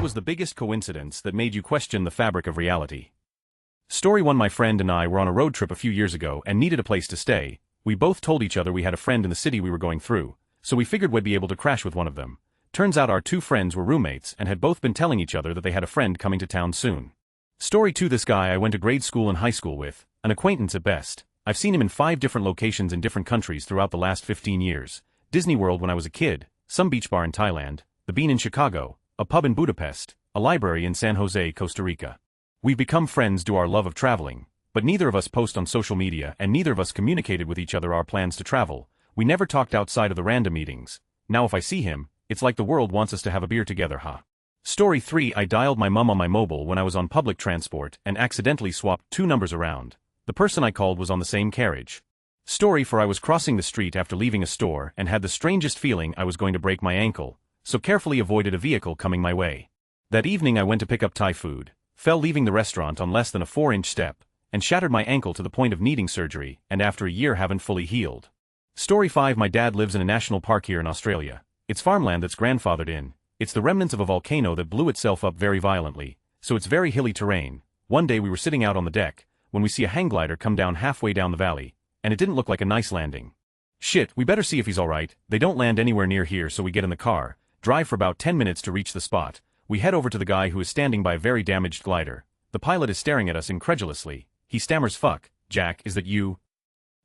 What was the biggest coincidence that made you question the fabric of reality? Story 1. My friend and I were on a road trip a few years ago and needed a place to stay. We both told each other we had a friend in the city we were going through, so we figured we'd be able to crash with one of them. Turns out our two friends were roommates and had both been telling each other that they had a friend coming to town soon. Story 2. This guy I went to grade school and high school with, an acquaintance at best. I've seen him in 5 different locations in different countries throughout the last 15 years. Disney World when I was a kid, some beach bar in Thailand, the Bean in Chicago, a pub in Budapest, a library in San Jose, Costa Rica. We've become friends due to our love of traveling, but neither of us post on social media and neither of us communicated with each other our plans to travel. We never talked outside of the random meetings. Now if I see him, it's like the world wants us to have a beer together, huh? Story 3. I dialed my mum on my mobile when I was on public transport and accidentally swapped 2 numbers around. The person I called was on the same carriage. Story 4. I was crossing the street after leaving a store and had the strangest feeling I was going to break my ankle, so carefully avoided a vehicle coming my way. That evening I went to pick up Thai food, fell leaving the restaurant on less than a 4-inch step, and shattered my ankle to the point of needing surgery, and after a year haven't fully healed. Story 5. My dad lives in a national park here in Australia. It's farmland that's grandfathered in. It's the remnants of a volcano that blew itself up very violently, so it's very hilly terrain. One day we were sitting out on the deck, when we see a hang glider come down halfway down the valley, and it didn't look like a nice landing. Shit, we better see if he's alright. They don't land anywhere near here, so we get in the car, drive for about 10 minutes to reach the spot. We head over to the guy who is standing by a very damaged glider. The pilot is staring at us incredulously. He stammers, "Fuck, Jack, is that you?"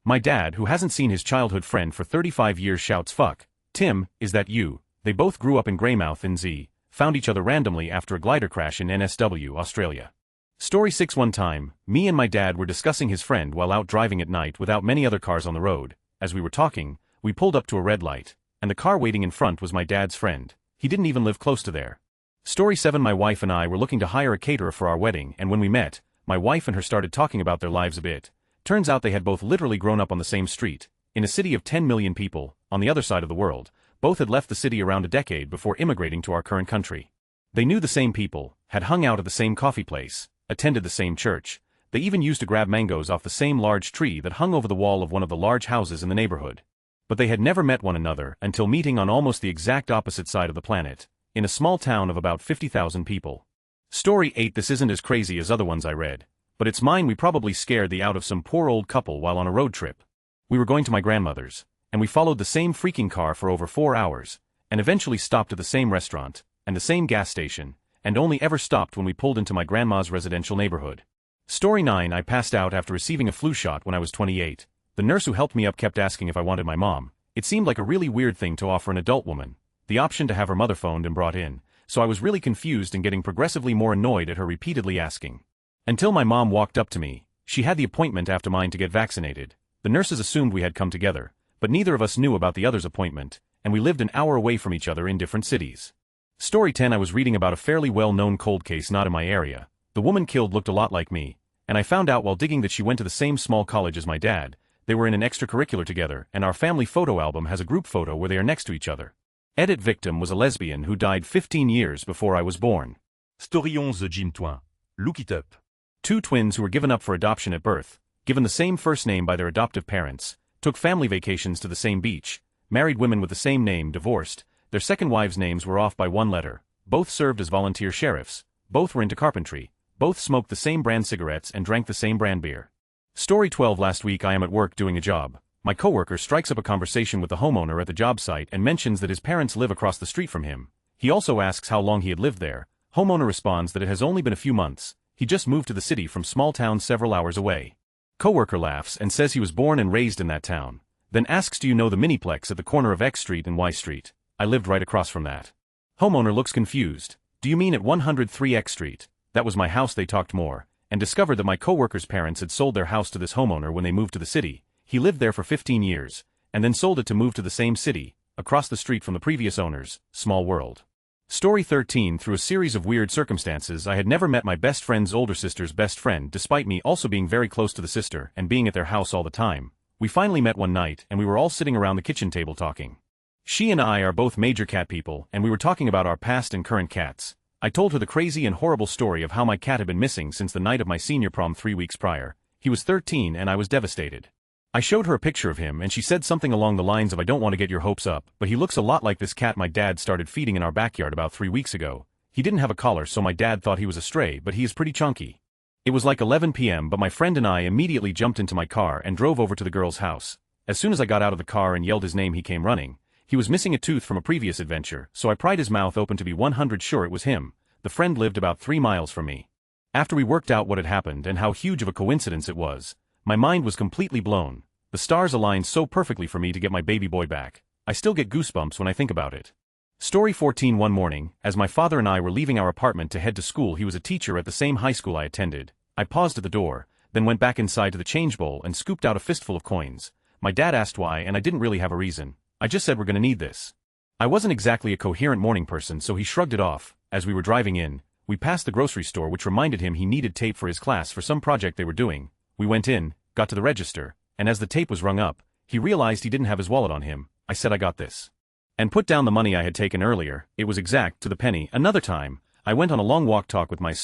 My dad, who hasn't seen his childhood friend for 35 years, shouts, "Fuck, Tim, is that you?" They both grew up in Greymouth in Z, found each other randomly after a glider crash in NSW, Australia. Story 6. One time, me and my dad were discussing his friend while out driving at night without many other cars on the road. As we were talking, we pulled up to a red light, and the car waiting in front was my dad's friend. He didn't even live close to there. Story 7. My wife and I were looking to hire a caterer for our wedding, and when we met, my wife and her started talking about their lives a bit. Turns out they had both literally grown up on the same street, in a city of 10 million people, on the other side of the world. Both had left the city around a decade before immigrating to our current country. They knew the same people, had hung out at the same coffee place, attended the same church. They even used to grab mangoes off the same large tree that hung over the wall of one of the large houses in the neighborhood. But they had never met one another until meeting on almost the exact opposite side of the planet, in a small town of about 50,000 people. Story 8. This isn't as crazy as other ones I read, but it's mine. We probably scared the out of some poor old couple while on a road trip. We were going to my grandmother's, and we followed the same freaking car for over 4 hours, and eventually stopped at the same restaurant, and the same gas station, and only ever stopped when we pulled into my grandma's residential neighborhood. Story 9. I passed out after receiving a flu shot when I was 28. The nurse who helped me up kept asking if I wanted my mom. It seemed like a really weird thing to offer an adult woman, the option to have her mother phoned and brought in, so I was really confused and getting progressively more annoyed at her repeatedly asking. Until my mom walked up to me. She had the appointment after mine to get vaccinated. The nurses assumed we had come together, but neither of us knew about the other's appointment, and we lived an hour away from each other in different cities. Story 10. I was reading about a fairly well-known cold case not in my area. The woman killed looked a lot like me, and I found out while digging that she went to the same small college as my dad. They were in an extracurricular together, and our family photo album has a group photo where they are next to each other. Edit. Victim was a lesbian who died 15 years before I was born. Story 11. Jim Twin. Look it up. 2 twins who were given up for adoption at birth, given the same first name by their adoptive parents, took family vacations to the same beach, married women with the same name, divorced, their second wives' names were off by 1 letter, both served as volunteer sheriffs, both were into carpentry, both smoked the same brand cigarettes and drank the same brand beer. Story 12. Last week I am at work doing a job. My coworker strikes up a conversation with the homeowner at the job site and mentions that his parents live across the street from him. He also asks how long he had lived there. Homeowner responds that it has only been a few months. He just moved to the city from small town several hours away. Coworker laughs and says he was born and raised in that town. Then asks, "Do you know the miniplex at the corner of X Street and Y Street?" "I lived right across from that." Homeowner looks confused. "Do you mean at 103 X Street?" "That was my house." They talked more, and discovered that my coworker's parents had sold their house to this homeowner when they moved to the city. He lived there for 15 years, and then sold it to move to the same city, across the street from the previous owners. Small world. Story 13. Through a series of weird circumstances I had never met my best friend's older sister's best friend despite me also being very close to the sister and being at their house all the time. We finally met one night and we were all sitting around the kitchen table talking. She and I are both major cat people and we were talking about our past and current cats. I told her the crazy and horrible story of how my cat had been missing since the night of my senior prom 3 weeks prior. He was 13 and I was devastated. I showed her a picture of him and she said something along the lines of, "I don't want to get your hopes up, but he looks a lot like this cat my dad started feeding in our backyard about 3 weeks ago. He didn't have a collar, so my dad thought he was a stray, but he is pretty chunky. It was like 11 p.m., but my friend and I immediately jumped into my car and drove over to the girl's house. As soon as I got out of the car and yelled his name, he came running. He was missing a tooth from a previous adventure, so I pried his mouth open to be 100% sure it was him. The friend lived about 3 miles from me. After we worked out what had happened and how huge of a coincidence it was, my mind was completely blown. The stars aligned so perfectly for me to get my baby boy back. I still get goosebumps when I think about it. Story 14. One morning, as my father and I were leaving our apartment to head to school, he was a teacher at the same high school I attended. I paused at the door, then went back inside to the change bowl and scooped out a fistful of coins. My dad asked why, and I didn't really have a reason. I just said we're gonna need this. I wasn't exactly a coherent morning person, so he shrugged it off. As we were driving in, we passed the grocery store, which reminded him he needed tape for his class for some project they were doing. We went in, got to the register, and as the tape was rung up, he realized he didn't have his wallet on him. I said, I got this. And put down the money I had taken earlier. It was exact to the penny. Another time, I went on a long walk talk with my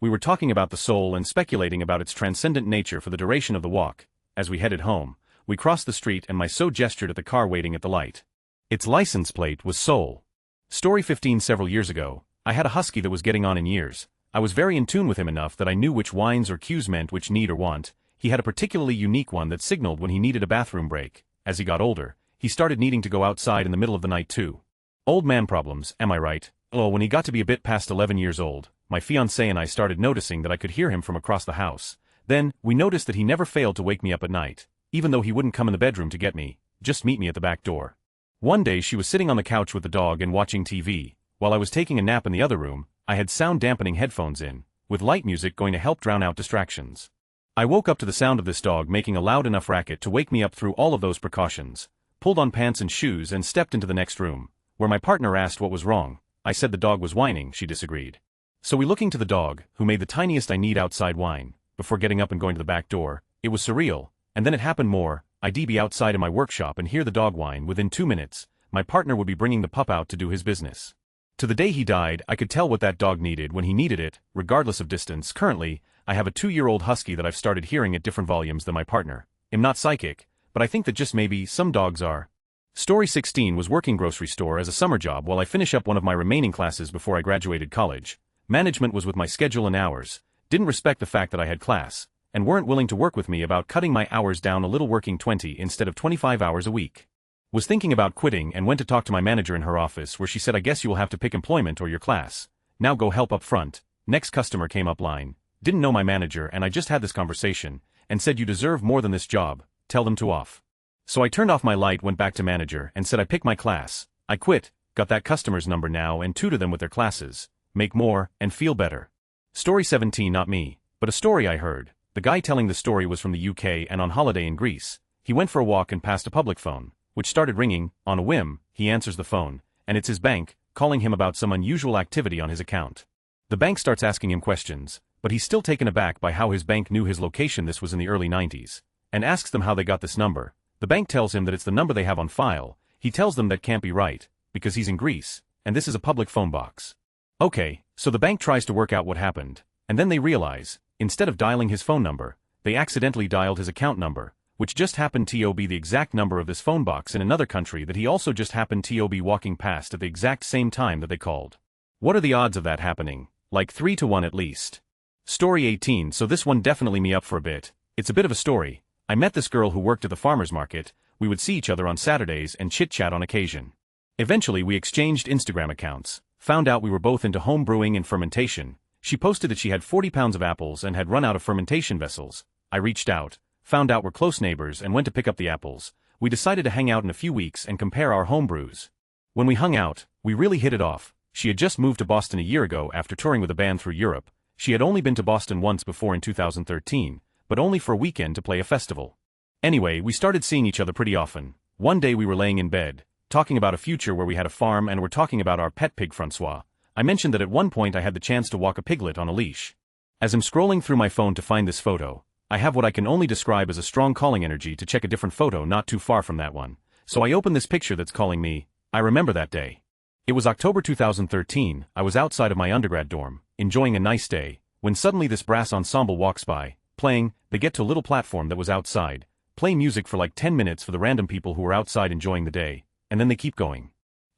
we were talking about the soul and speculating about its transcendent nature for the duration of the walk. As we headed home, we crossed the street and my gestured at the car waiting at the light. Its license plate was Soul. Story 15. Several years ago, I had a husky that was getting on in years. I was very in tune with him enough that I knew which whines or cues meant which need or want. He had a particularly unique one that signaled when he needed a bathroom break. As he got older, he started needing to go outside in the middle of the night too. Old man problems, am I right? Oh, when he got to be a bit past 11 years old, my fiancée and I started noticing that I could hear him from across the house. Then, we noticed that he never failed to wake me up at night, even though he wouldn't come in the bedroom to get me, just meet me at the back door. One day she was sitting on the couch with the dog and watching TV. While I was taking a nap in the other room, I had sound-dampening headphones in, with light music going to help drown out distractions. I woke up to the sound of this dog making a loud enough racket to wake me up. Through all of those precautions, pulled on pants and shoes and stepped into the next room, where my partner asked what was wrong. I said the dog was whining. She disagreed. So we looking to the dog, who made the tiniest I need outside whine, before getting up and going to the back door. It was surreal, and then it happened more. I'd be outside in my workshop and hear the dog whine. Within 2 minutes, my partner would be bringing the pup out to do his business. To the day he died, I could tell what that dog needed when he needed it, regardless of distance. Currently, I have a 2-year-old husky that I've started hearing at different volumes than my partner. I'm not psychic, but I think that just maybe some dogs are. Story 16. Was working grocery store as a summer job while I finish up one of my remaining classes before I graduated college. Management was with my schedule and hours, didn't respect the fact that I had class, and weren't willing to work with me about cutting my hours down a little, working 20 instead of 25 hours a week. Was thinking about quitting and went to talk to my manager in her office, where she said, I guess you will have to pick employment or your class. Now go help up front. Next customer came up line. Didn't know my manager, and I just had this conversation, and said, you deserve more than this job, tell them to off. So I turned off my light, went back to manager, and said I pick my class. I quit, got that customer's number now and tutor them with their classes, make more, and feel better. Story 17. Not me, but a story I heard. The guy telling the story was from the UK and on holiday in Greece. He went for a walk and passed a public phone, which started ringing. On a whim, he answers the phone, and it's his bank, calling him about some unusual activity on his account. The bank starts asking him questions, but he's still taken aback by how his bank knew his location. This was in the early 90s, and asks them how they got this number. The bank tells him that it's the number they have on file. He tells them that can't be right, because he's in Greece, and this is a public phone box. Okay, so the bank tries to work out what happened, and then they realize, instead of dialing his phone number, they accidentally dialed his account number, which just happened to be the exact number of this phone box in another country that he also just happened to be walking past at the exact same time that they called. What are the odds of that happening? Like 3 to 1 at least. Story 18. So this one definitely me up for a bit. It's a bit of a story. I met this girl who worked at the farmer's market. We would see each other on Saturdays and chit-chat on occasion. Eventually we exchanged Instagram accounts, found out we were both into home brewing and fermentation. She posted that she had 40 pounds of apples and had run out of fermentation vessels. I reached out, found out we're close neighbors, and went to pick up the apples. We decided to hang out in a few weeks and compare our home brews. When we hung out, we really hit it off. She had just moved to Boston a year ago after touring with a band through Europe. She had only been to Boston once before in 2013, but only for a weekend to play a festival. Anyway, we started seeing each other pretty often. One day we were laying in bed, talking about a future where we had a farm and were talking about our pet pig Francois. I mentioned that at one point I had the chance to walk a piglet on a leash. As I'm scrolling through my phone to find this photo, I have what I can only describe as a strong calling energy to check a different photo not too far from that one. So I open this picture that's calling me. I remember that day. It was October 2013, I was outside of my undergrad dorm, enjoying a nice day, when suddenly this brass ensemble walks by, playing. They get to a little platform that was outside, play music for like 10 minutes for the random people who were outside enjoying the day, and then they keep going.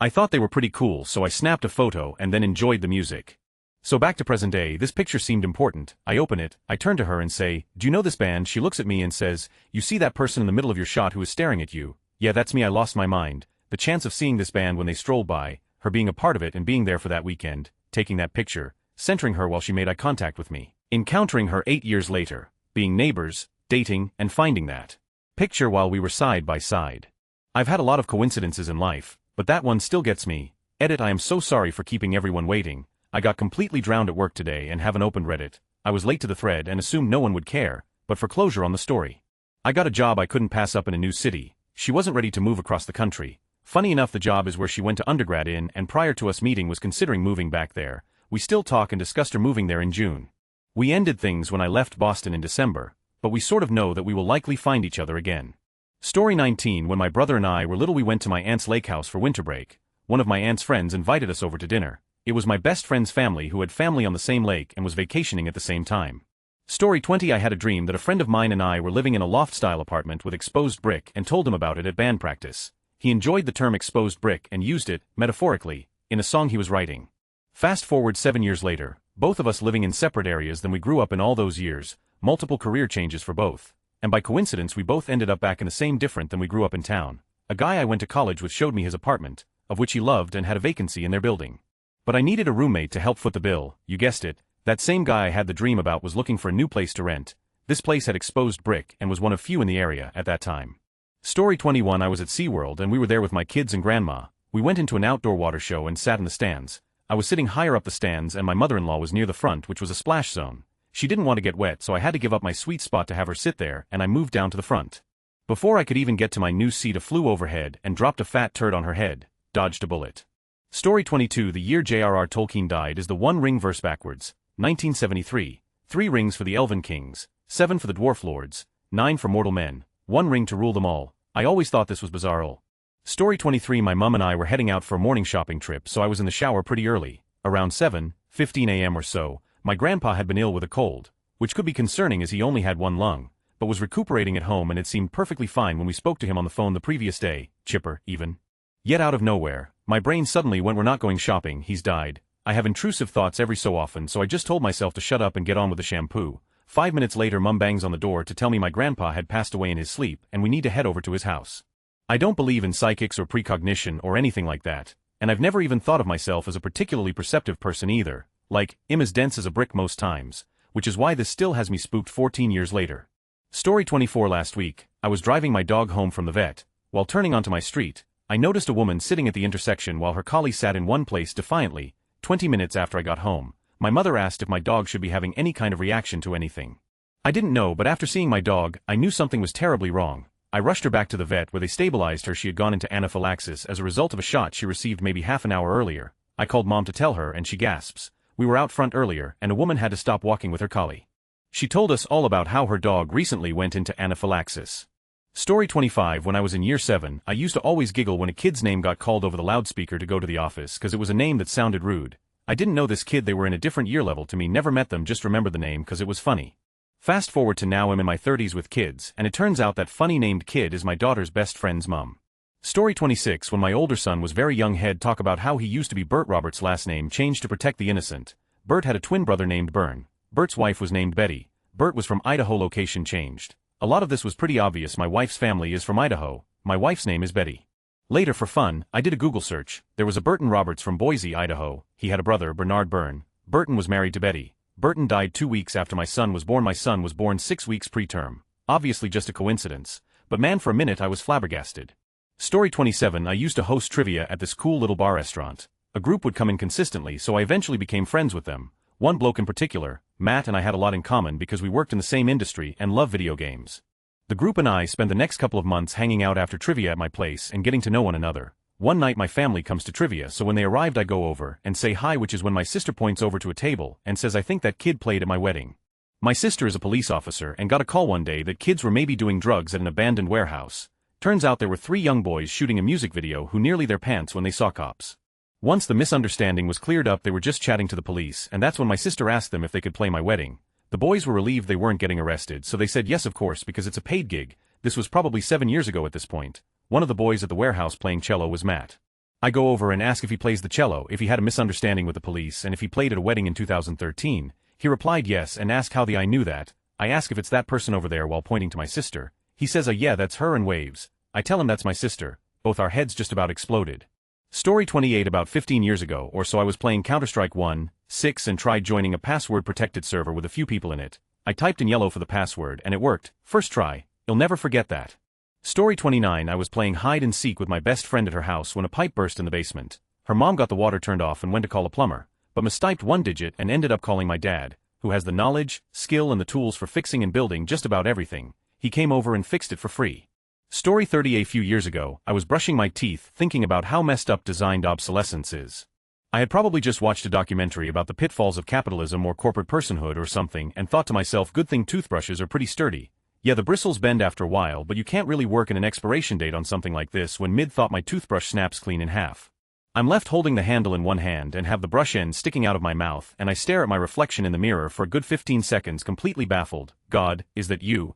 I thought they were pretty cool, so I snapped a photo and then enjoyed the music. So back to present day, this picture seemed important. I open it, I turn to her and say, "Do you know this band?" She looks at me and says, "You see that person in the middle of your shot who is staring at you?" Yeah, that's me. I lost my mind. The chance of seeing this band when they strolled by, her being a part of it and being there for that weekend, taking that picture, centering her while she made eye contact with me, encountering her 8 years later, being neighbors, dating, and finding that picture while we were side by side. I've had a lot of coincidences in life, but that one still gets me. Edit. I am so sorry for keeping everyone waiting. I got completely drowned at work today and haven't opened Reddit. I was late to the thread and assumed no one would care, but for closure on the story. I got a job I couldn't pass up in a new city. She wasn't ready to move across the country. Funny enough, the job is where she went to undergrad in, and prior to us meeting was considering moving back there. We still talk and discussed her moving there in June. We ended things when I left Boston in December, but we sort of know that we will likely find each other again. Story 19. When my brother and I were little, we went to my aunt's lake house for winter break. One of my aunt's friends invited us over to dinner. It was my best friend's family who had family on the same lake and was vacationing at the same time. Story 20. I had a dream that a friend of mine and I were living in a loft-style apartment with exposed brick and told him about it at band practice. He enjoyed the term exposed brick and used it, metaphorically, in a song he was writing. Fast forward 7 years later, both of us living in separate areas than we grew up in all those years, multiple career changes for both. And by coincidence we both ended up back in the same different than we grew up in town. A guy I went to college with showed me his apartment, of which he loved and had a vacancy in their building. But I needed a roommate to help foot the bill. You guessed it, that same guy I had the dream about was looking for a new place to rent. This place had exposed brick and was one of few in the area at that time. Story 21. I was at SeaWorld and we were there with my kids and grandma. We went into an outdoor water show and sat in the stands. I was sitting higher up the stands and my mother-in-law was near the front, which was a splash zone. She didn't want to get wet, so I had to give up my sweet spot to have her sit there, and I moved down to the front. Before I could even get to my new seat, a flew overhead and dropped a fat turd on her head. Dodged a bullet. Story 22. The year J.R.R. Tolkien died is the One Ring verse backwards. 1973. 3 rings for the Elven Kings, 7 for the Dwarf Lords, 9 for mortal men, 1 ring to rule them all. I always thought this was bizarre. Story 23. My mum and I were heading out for a morning shopping trip, so I was in the shower pretty early. Around 7:15 a.m. or so, my grandpa had been ill with a cold, which could be concerning as he only had one lung, but was recuperating at home and it seemed perfectly fine when we spoke to him on the phone the previous day, chipper, even. Yet out of nowhere, my brain suddenly went, "We're not going shopping, he's died." I have intrusive thoughts every so often, so I just told myself to shut up and get on with the shampoo. 5 minutes later, Mum bangs on the door to tell me my grandpa had passed away in his sleep and we need to head over to his house. I don't believe in psychics or precognition or anything like that, and I've never even thought of myself as a particularly perceptive person either. Like, I'm as dense as a brick most times, which is why this still has me spooked 14 years later. Story 24. Last week, I was driving my dog home from the vet. While turning onto my street, I noticed a woman sitting at the intersection while her collie sat in one place defiantly. 20 minutes after I got home, my mother asked if my dog should be having any kind of reaction to anything. I didn't know, but after seeing my dog, I knew something was terribly wrong. I rushed her back to the vet where they stabilized her. She had gone into anaphylaxis as a result of a shot she received maybe half an hour earlier. I called Mom to tell her and she gasps. We were out front earlier and a woman had to stop walking with her collie. She told us all about how her dog recently went into anaphylaxis. Story 25. When I was in year 7, I used to always giggle when a kid's name got called over the loudspeaker to go to the office because it was a name that sounded rude. I didn't know this kid, they were in a different year level to me, never met them, just remember the name because it was funny. Fast forward to now, I'm in my 30s with kids and it turns out that funny named kid is my daughter's best friend's mom. Story 26. When my older son was very young, he'd talk about how he used to be Bert. Robert's last name changed to protect the innocent. Bert had a twin brother named Bern. Bert's wife was named Betty. Bert was from Idaho, location changed. A lot of this was pretty obvious. My wife's family is from Idaho. My wife's name is Betty. Later, for fun, I did a Google search. There was a Burton Roberts from Boise, Idaho. He had a brother, Bernard Byrne. Burton was married to Betty. Burton died 2 weeks after my son was born. My son was born 6 weeks preterm. Obviously just a coincidence. But man, for a minute I was flabbergasted. Story 27. I used to host trivia at this cool little bar restaurant. A group would come in consistently, so I eventually became friends with them. One bloke in particular, Matt, and I had a lot in common because we worked in the same industry and love video games. The group and I spent the next couple of months hanging out after trivia at my place and getting to know one another. One night my family comes to trivia, so when they arrived I go over and say hi, which is when my sister points over to a table and says, "I think that kid played at my wedding." My sister is a police officer and got a call one day that kids were maybe doing drugs at an abandoned warehouse. Turns out there were 3 young boys shooting a music video who nearly their pants when they saw cops. Once the misunderstanding was cleared up, they were just chatting to the police, and that's when my sister asked them if they could play my wedding. The boys were relieved they weren't getting arrested, so they said yes, of course, because it's a paid gig. This was probably 7 years ago at this point. One of the boys at the warehouse playing cello was Matt. I go over and ask if he plays the cello, if he had a misunderstanding with the police, and if he played at a wedding in 2013. He replied yes and asked how I knew that. I ask if it's that person over there while pointing to my sister. He says yeah, that's her, and waves. I tell him that's my sister. Both our heads just about exploded. Story 28. About 15 years ago or so I was playing Counter-Strike 1.6 and tried joining a password-protected server with a few people in it. I typed in yellow for the password and it worked. First try. You'll never forget that. Story 29. I was playing hide and seek with my best friend at her house when a pipe burst in the basement. Her mom got the water turned off and went to call a plumber, but mistyped one digit and ended up calling my dad, who has the knowledge, skill and the tools for fixing and building just about everything. He came over and fixed it for free. Story 30. A few years ago, I was brushing my teeth thinking about how messed up designed obsolescence is. I had probably just watched a documentary about the pitfalls of capitalism or corporate personhood or something and thought to myself, good thing toothbrushes are pretty sturdy. Yeah, the bristles bend after a while, but you can't really work in an expiration date on something like this when mid-thought my toothbrush snaps clean in half. I'm left holding the handle in one hand and have the brush end sticking out of my mouth, and I stare at my reflection in the mirror for a good 15 seconds completely baffled. God, is that you?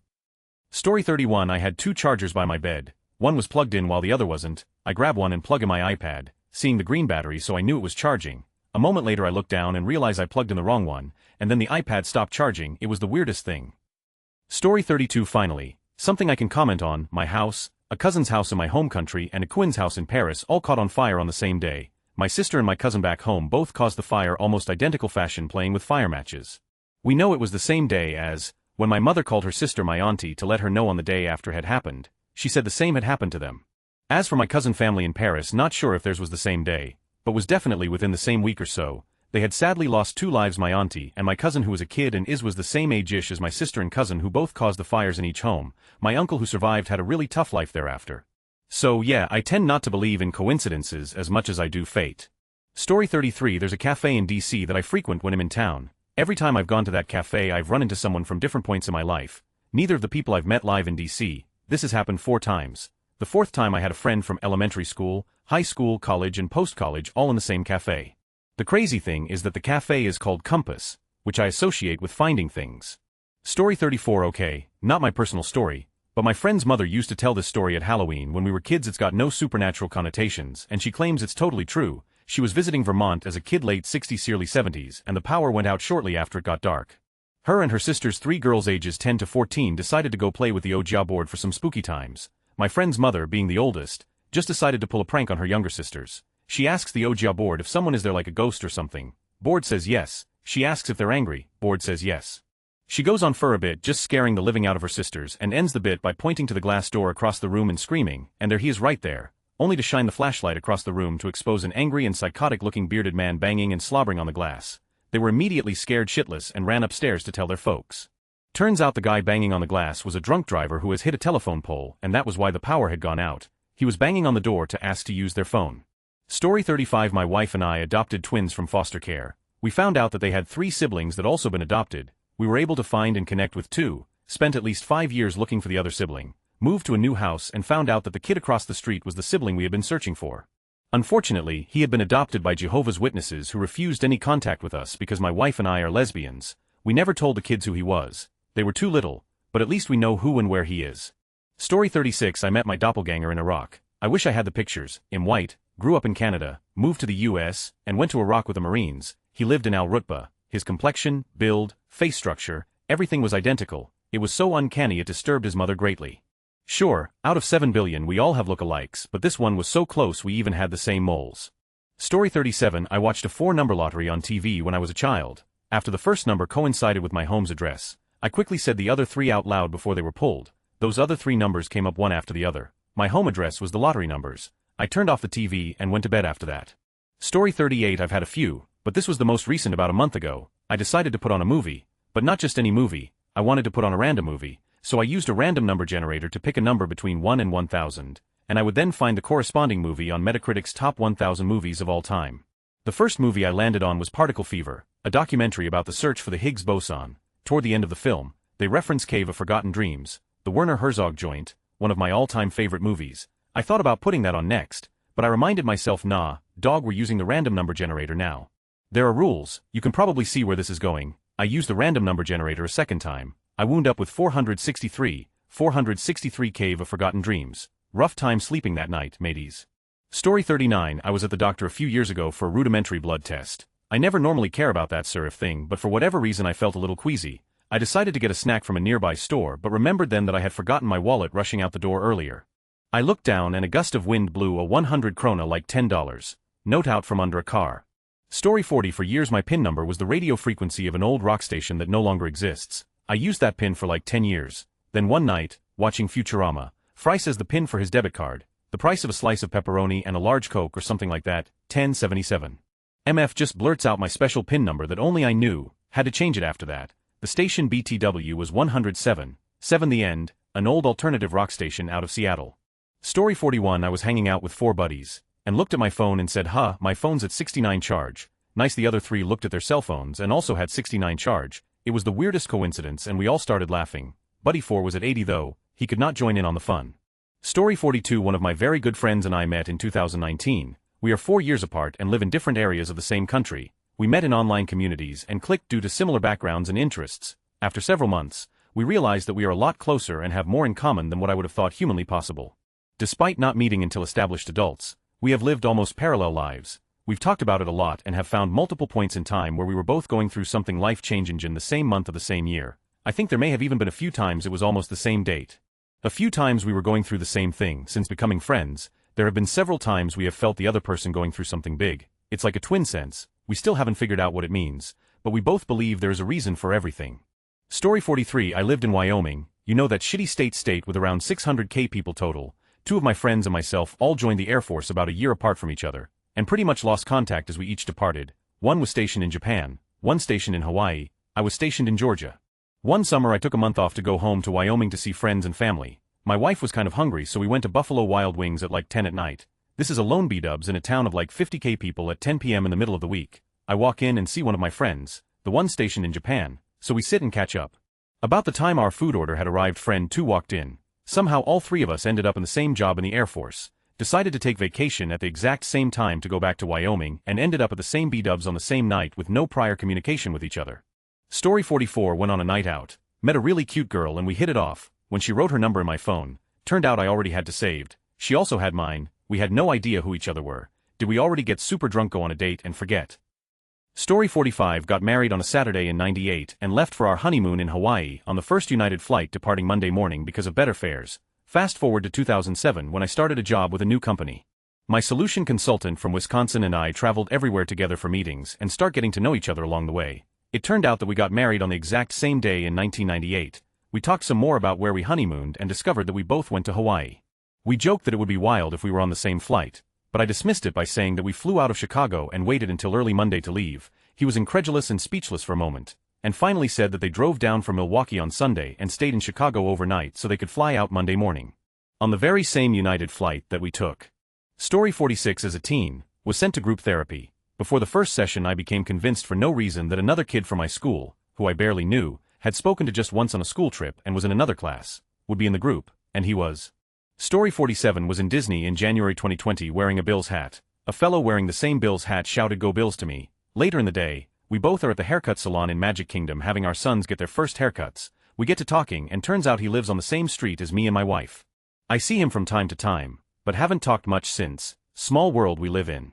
Story 31. I had two chargers by my bed. One was plugged in while the other wasn't. I grab one and plug in my iPad, seeing the green battery so I knew it was charging. A moment later I looked down and realized I plugged in the wrong one, and then the iPad stopped charging. It was the weirdest thing. Story 32. Finally, something I can comment on. My house, a cousin's house in my home country and a Quinn's house in Paris all caught on fire on the same day. My sister and my cousin back home both caused the fire almost identical fashion playing with fire matches. We know it was the same day as, when my mother called her sister my auntie to let her know on the day after it had happened, she said the same had happened to them. As for my cousin family in Paris, not sure if theirs was the same day, but was definitely within the same week or so. They had sadly lost two lives, my auntie and my cousin who was a kid and was the same age-ish as my sister and cousin who both caused the fires in each home. My uncle who survived had a really tough life thereafter. So yeah, I tend not to believe in coincidences as much as I do fate. Story 33. There's a cafe in DC that I frequent when I'm in town. Every time I've gone to that cafe I've run into someone from different points in my life. Neither of the people I've met live in DC. This has happened 4 times. The 4th time I had a friend from elementary school, high school, college and post-college all in the same cafe. The crazy thing is that the cafe is called Compass, which I associate with finding things. Story 34. Okay, not my personal story, but my friend's mother used to tell this story at Halloween when we were kids. It's got no supernatural connotations, and she claims it's totally true. She was visiting Vermont as a kid, late 60s, early 70s, and the power went out shortly after it got dark. Her and her sister's 3 girls ages 10 to 14 decided to go play with the Ouija board for some spooky times. My friend's mother, being the oldest, just decided to pull a prank on her younger sisters. She asks the Ouija board if someone is there, like a ghost or something. Board says yes. She asks if they're angry. Board says yes. She goes on for a bit, just scaring the living out of her sisters, and ends the bit by pointing to the glass door across the room and screaming, and there he is right there, only to shine the flashlight across the room to expose an angry and psychotic-looking bearded man banging and slobbering on the glass. They were immediately scared shitless and ran upstairs to tell their folks. Turns out the guy banging on the glass was a drunk driver who has hit a telephone pole, and that was why the power had gone out. He was banging on the door to ask to use their phone. Story 35. My wife and I adopted twins from foster care. We found out that they had 3 siblings that also been adopted. We were able to find and connect with 2, spent at least 5 years looking for the other sibling, moved to a new house and found out that the kid across the street was the sibling we had been searching for. Unfortunately, he had been adopted by Jehovah's Witnesses who refused any contact with us because my wife and I are lesbians. We never told the kids who he was. They were too little, but at least we know who and where he is. Story 36. I met my doppelganger in Iraq. I wish I had the pictures. I'm white, grew up in Canada, moved to the US, and went to Iraq with the Marines. He lived in Al Rutba. His complexion, build, face structure, everything was identical. It was so uncanny it disturbed his mother greatly. Sure, out of 7 billion we all have lookalikes, but this one was so close we even had the same moles. Story 37. I watched a 4-number lottery on TV when I was a child. After the first number coincided with my home's address, I quickly said the other 3 out loud before they were pulled. Those other 3 numbers came up one after the other. My home address was the lottery numbers. I turned off the TV and went to bed after that. Story 38. I've had a few, but this was the most recent about a month ago. I decided to put on a movie, but not just any movie. I wanted to put on a random movie, so I used a random number generator to pick a number between 1 and 1000, and I would then find the corresponding movie on Metacritic's top 1000 movies of all time. The first movie I landed on was Particle Fever, a documentary about the search for the Higgs boson. Toward the end of the film, they reference Cave of Forgotten Dreams, the Werner Herzog joint, one of my all-time favorite movies. I thought about putting that on next, but I reminded myself, nah, dog, we're using the random number generator now. There are rules. You can probably see where this is going. I used the random number generator a second time. I wound up with 463 Cave of Forgotten Dreams. Rough time sleeping that night, mateys. Story 39. I was at the doctor a few years ago for a rudimentary blood test. I never normally care about that sort of thing, but for whatever reason I felt a little queasy. I decided to get a snack from a nearby store but remembered then that I had forgotten my wallet rushing out the door earlier. I looked down and a gust of wind blew a 100 krona like $10 note out from under a car. Story 40. For years my PIN number was the radio frequency of an old rock station that no longer exists. I used that PIN for like 10 years. Then one night, watching Futurama, Fry says the PIN for his debit card, the price of a slice of pepperoni and a large Coke or something like that, 1077. MF just blurts out my special PIN number that only I knew, had to change it after that. The station BTW was 107, 7 the end, an old alternative rock station out of Seattle. Story 41. I was hanging out with 4 buddies, and looked at my phone and said, my phone's at 69 charge. Nice. The other 3 looked at their cell phones and also had 69 charge. It was the weirdest coincidence and we all started laughing. Buddy 4 was at 80 though, he could not join in on the fun. Story 42. One of my very good friends and I met in 2019. We are 4 years apart and live in different areas of the same country. We met in online communities and clicked due to similar backgrounds and interests. After several months, we realized that we are a lot closer and have more in common than what I would have thought humanly possible. Despite not meeting until established adults, we have lived almost parallel lives. We've talked about it a lot and have found multiple points in time where we were both going through something life-changing in the same month of the same year. I think there may have even been a few times it was almost the same date. A few times we were going through the same thing. Since becoming friends, there have been several times we have felt the other person going through something big. It's like a twin sense. We still haven't figured out what it means, but we both believe there is a reason for everything. Story 43. I lived in Wyoming, you know that shitty state with around 600k people total. 2 of my friends and myself all joined the Air Force about a year apart from each other, and pretty much lost contact as we each departed. One was stationed in Japan, one stationed in Hawaii, I was stationed in Georgia. One summer I took a month off to go home to Wyoming to see friends and family. My wife was kind of hungry so we went to Buffalo Wild Wings at like 10 at night. This is a lone B-dubs in a town of like 50k people at 10 p.m. in the middle of the week. I walk in and see one of my friends, the one stationed in Japan, so we sit and catch up. About the time our food order had arrived, friend 2 walked in. Somehow all 3 of us ended up in the same job in the Air Force, decided to take vacation at the exact same time to go back to Wyoming and ended up at the same B-dubs on the same night with no prior communication with each other. Story 44. Went on a night out, met a really cute girl and we hit it off. When she wrote her number in my phone, turned out I already had to saved. She also had mine. We had no idea who each other were. Did we already get super drunk, go on a date and forget? Story 45. Got married on a Saturday in '98 and left for our honeymoon in Hawaii on the first United flight departing Monday morning because of better fares. Fast forward to 2007 when I started a job with a new company. My solution consultant from Wisconsin and I traveled everywhere together for meetings and start getting to know each other along the way. It turned out that we got married on the exact same day in 1998. We talked some more about where we honeymooned and discovered that we both went to Hawaii. We joked that it would be wild if we were on the same flight, but I dismissed it by saying that we flew out of Chicago and waited until early Monday to leave. He was incredulous and speechless for a moment, and finally said that they drove down from Milwaukee on Sunday and stayed in Chicago overnight so they could fly out Monday morning. On the very same United flight that we took. Story 46. As a teen, was sent to group therapy. Before the first session I became convinced for no reason that another kid from my school, who I barely knew, had spoken to just once on a school trip and was in another class, would be in the group, and he was. Story 47. Was in Disney in January 2020 wearing a Bills hat. A fellow wearing the same Bills hat shouted "Go Bills" to me. Later in the day, we both are at the haircut salon in Magic Kingdom having our sons get their first haircuts. We get to talking and turns out he lives on the same street as me and my wife. I see him from time to time, but haven't talked much since. Small world we live in.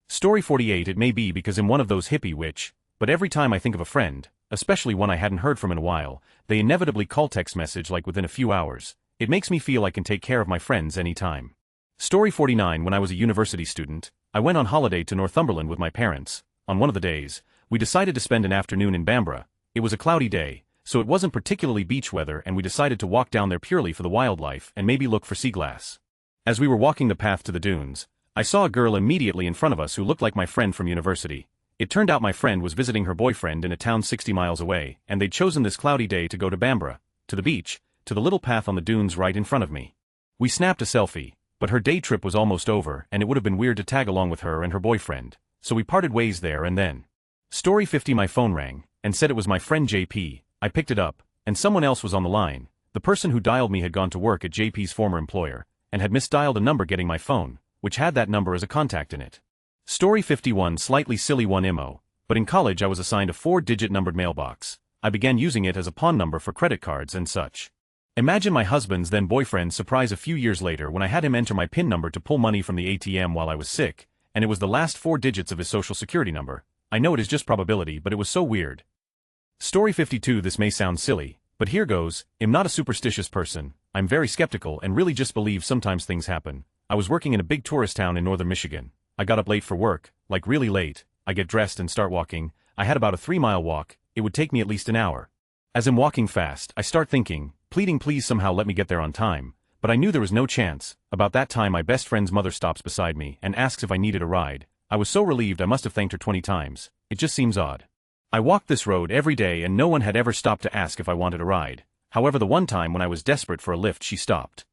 Story 48. It may be because I'm one of those hippie witch, but every time I think of a friend, especially one I hadn't heard from in a while, they inevitably call text message like within a few hours. It makes me feel I can take care of my friends anytime. Story 49. When I was a university student, I went on holiday to Northumberland with my parents. On one of the days, we decided to spend an afternoon in Bamborough. It was a cloudy day, so it wasn't particularly beach weather and we decided to walk down there purely for the wildlife and maybe look for sea glass. As we were walking the path to the dunes, I saw a girl immediately in front of us who looked like my friend from university. It turned out my friend was visiting her boyfriend in a town 60 miles away, and they'd chosen this cloudy day to go to Bamborough, to the beach, to the little path on the dunes right in front of me. We snapped a selfie, but her day trip was almost over and it would have been weird to tag along with her and her boyfriend, so we parted ways there and then. Story 50. My phone rang, and said it was my friend JP. I picked it up, and someone else was on the line. The person who dialed me had gone to work at JP's former employer, and had misdialed a number getting my phone, which had that number as a contact in it. Story 51. Slightly silly one IMO, but in college I was assigned a 4-digit numbered mailbox. I began using it as a pawn number for credit cards and such. Imagine my husband's then boyfriend's surprise a few years later when I had him enter my PIN number to pull money from the ATM while I was sick, and it was the last 4 digits of his social security number. I know it is just probability, but it was so weird. Story 52. This may sound silly, but here goes. I'm not a superstitious person. I'm very skeptical and really just believe sometimes things happen. I was working in a big tourist town in northern Michigan. I got up late for work, like really late. I get dressed and start walking. I had about a 3-mile walk. It would take me at least an hour. As I'm walking fast, I start thinking, pleading please somehow let me get there on time, but I knew there was no chance. About that time my best friend's mother stops beside me and asks if I needed a ride. I was so relieved I must have thanked her 20 times. It just seems odd. I walked this road every day and no one had ever stopped to ask if I wanted a ride. However, the one time when I was desperate for a lift she stopped.